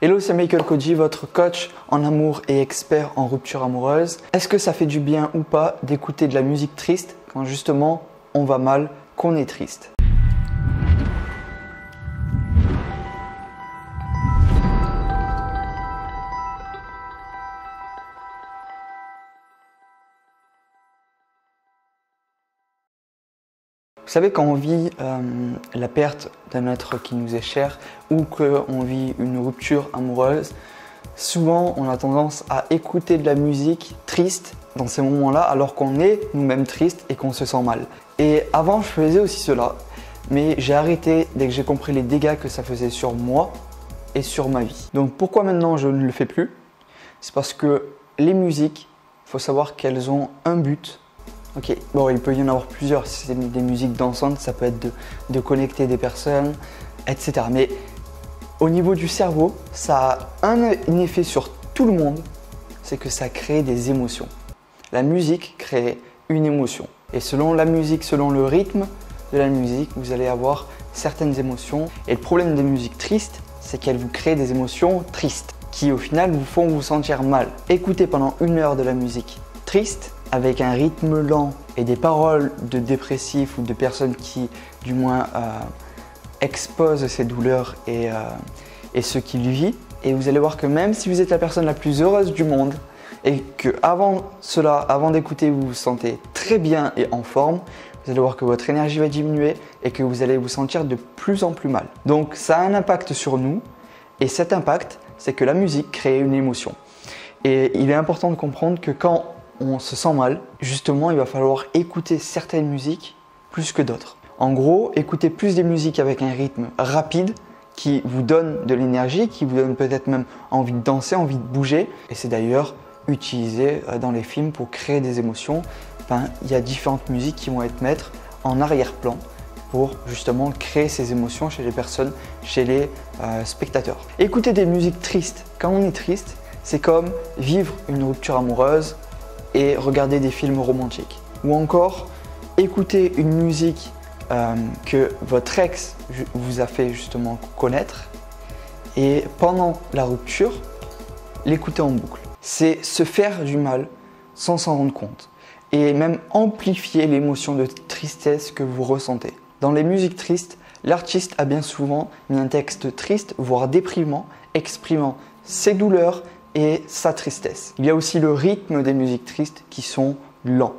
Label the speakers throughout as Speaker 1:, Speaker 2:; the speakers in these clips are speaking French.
Speaker 1: Hello, c'est Michael Koji, votre coach en amour et expert en rupture amoureuse. Est-ce que ça fait du bien ou pas d'écouter de la musique triste quand justement on va mal, qu'on est triste? Vous savez, quand on vit la perte d'un être qui nous est cher ou qu'on vit une rupture amoureuse, souvent on a tendance à écouter de la musique triste dans ces moments-là alors qu'on est nous-mêmes tristes et qu'on se sent mal. Et avant je faisais aussi cela, mais j'ai arrêté dès que j'ai compris les dégâts que ça faisait sur moi et sur ma vie. Donc pourquoi maintenant je ne le fais plus? C'est parce que les musiques, il faut savoir qu'elles ont un but. Ok, bon, il peut y en avoir plusieurs. Si c'est des musiques dansantes, ça peut être de connecter des personnes, etc. Mais au niveau du cerveau, ça a un effet sur tout le monde, c'est que ça crée des émotions. La musique crée une émotion. Et selon la musique, selon le rythme de la musique, vous allez avoir certaines émotions. Et le problème des musiques tristes, c'est qu'elles vous créent des émotions tristes, qui au final vous font vous sentir mal. Écoutez pendant 1 heure de la musique triste, avec un rythme lent et des paroles de dépressifs ou de personnes qui, du moins, exposent ces douleurs et ce qu'ils vivent. Et vous allez voir que même si vous êtes la personne la plus heureuse du monde et que avant cela, avant d'écouter, vous vous sentez très bien et en forme, vous allez voir que votre énergie va diminuer et que vous allez vous sentir de plus en plus mal. Donc ça a un impact sur nous et cet impact, c'est que la musique crée une émotion. Et il est important de comprendre que quand on se sent mal, justement, il va falloir écouter certaines musiques plus que d'autres. En gros, écoutez plus des musiques avec un rythme rapide qui vous donne de l'énergie, qui vous donne peut-être même envie de danser, envie de bouger. Et c'est d'ailleurs utilisé dans les films pour créer des émotions. Enfin, il y a différentes musiques qui vont être mises en arrière-plan pour justement créer ces émotions chez les personnes, chez les spectateurs. Écouter des musiques tristes quand on est triste, c'est comme vivre une rupture amoureuse et regarder des films romantiques. Ou encore, écouter une musique que votre ex vous a fait justement connaître et pendant la rupture, l'écouter en boucle. C'est se faire du mal sans s'en rendre compte et même amplifier l'émotion de tristesse que vous ressentez. Dans les musiques tristes, l'artiste a bien souvent mis un texte triste, voire déprimant, exprimant ses douleurs et sa tristesse. Il y a aussi le rythme des musiques tristes qui sont lents.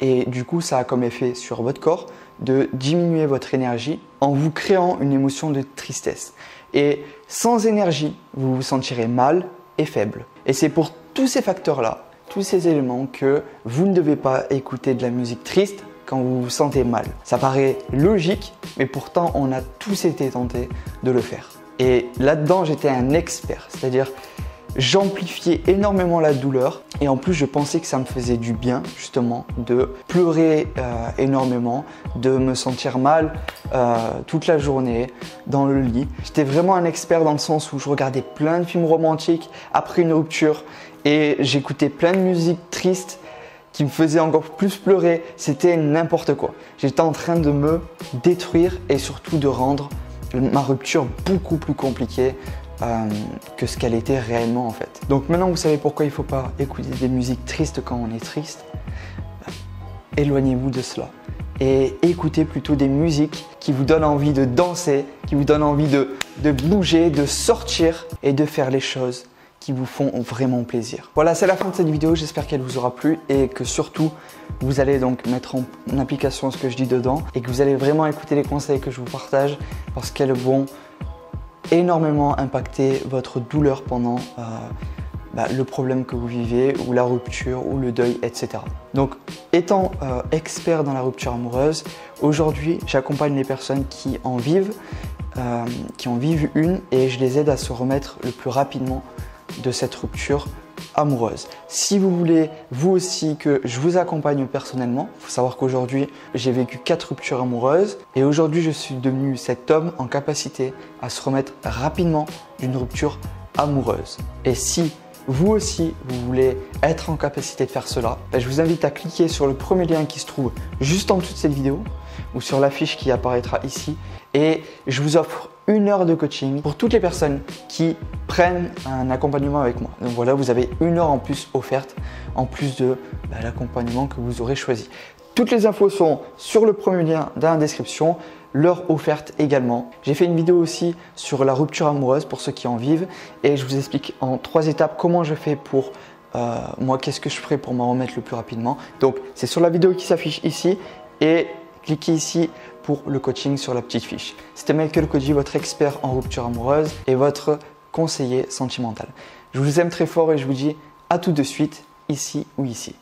Speaker 1: Et du coup, ça a comme effet sur votre corps de diminuer votre énergie en vous créant une émotion de tristesse. Et sans énergie, vous vous sentirez mal et faible. Et c'est pour tous ces facteurs-là, tous ces éléments que vous ne devez pas écouter de la musique triste quand vous vous sentez mal. Ça paraît logique, mais pourtant on a tous été tentés de le faire. Et là-dedans, j'étais un expert, c'est-à-dire j'amplifiais énormément la douleur et en plus je pensais que ça me faisait du bien justement de pleurer énormément, de me sentir mal toute la journée dans le lit. J'étais vraiment un expert dans le sens où je regardais plein de films romantiques après une rupture et j'écoutais plein de musiques tristes qui me faisaient encore plus pleurer. C'était n'importe quoi. J'étais en train de me détruire et surtout de rendre ma rupture beaucoup plus compliquée que ce qu'elle était réellement en fait. Donc maintenant vous savez pourquoi il ne faut pas écouter des musiques tristes quand on est triste. Éloignez-vous de cela et écoutez plutôt des musiques qui vous donnent envie de danser, qui vous donnent envie de bouger, de sortir et de faire les choses qui vous font vraiment plaisir. Voilà, c'est la fin de cette vidéo, j'espère qu'elle vous aura plu et que surtout vous allez donc mettre en application ce que je dis dedans et que vous allez vraiment écouter les conseils que je vous partage parce qu'elles vont énormément impacter votre douleur pendant le problème que vous vivez ou la rupture ou le deuil, etc. Donc étant expert dans la rupture amoureuse, aujourd'hui j'accompagne les personnes qui en vivent une et je les aide à se remettre le plus rapidement de cette rupture amoureuse. Si vous voulez vous aussi que je vous accompagne personnellement, il faut savoir qu'aujourd'hui j'ai vécu 4 ruptures amoureuses et aujourd'hui je suis devenu cet homme en capacité à se remettre rapidement d'une rupture amoureuse. Et si vous aussi, vous voulez être en capacité de faire cela, je vous invite à cliquer sur le premier lien qui se trouve juste en dessous de cette vidéo ou sur l'affiche qui apparaîtra ici et je vous offre 1 heure de coaching pour toutes les personnes qui prennent un accompagnement avec moi. Donc voilà, vous avez 1 heure en plus offerte en plus de l'accompagnement que vous aurez choisi. Toutes les infos sont sur le premier lien dans la description, l'heure offerte également. J'ai fait une vidéo aussi sur la rupture amoureuse pour ceux qui en vivent et je vous explique en 3 étapes comment je fais pour moi, qu'est-ce que je ferai pour m'en remettre le plus rapidement. Donc c'est sur la vidéo qui s'affiche ici et cliquez ici pour le coaching sur la petite fiche. C'était Michael Koji, votre expert en rupture amoureuse et votre conseiller sentimental. Je vous aime très fort et je vous dis à tout de suite, ici ou ici.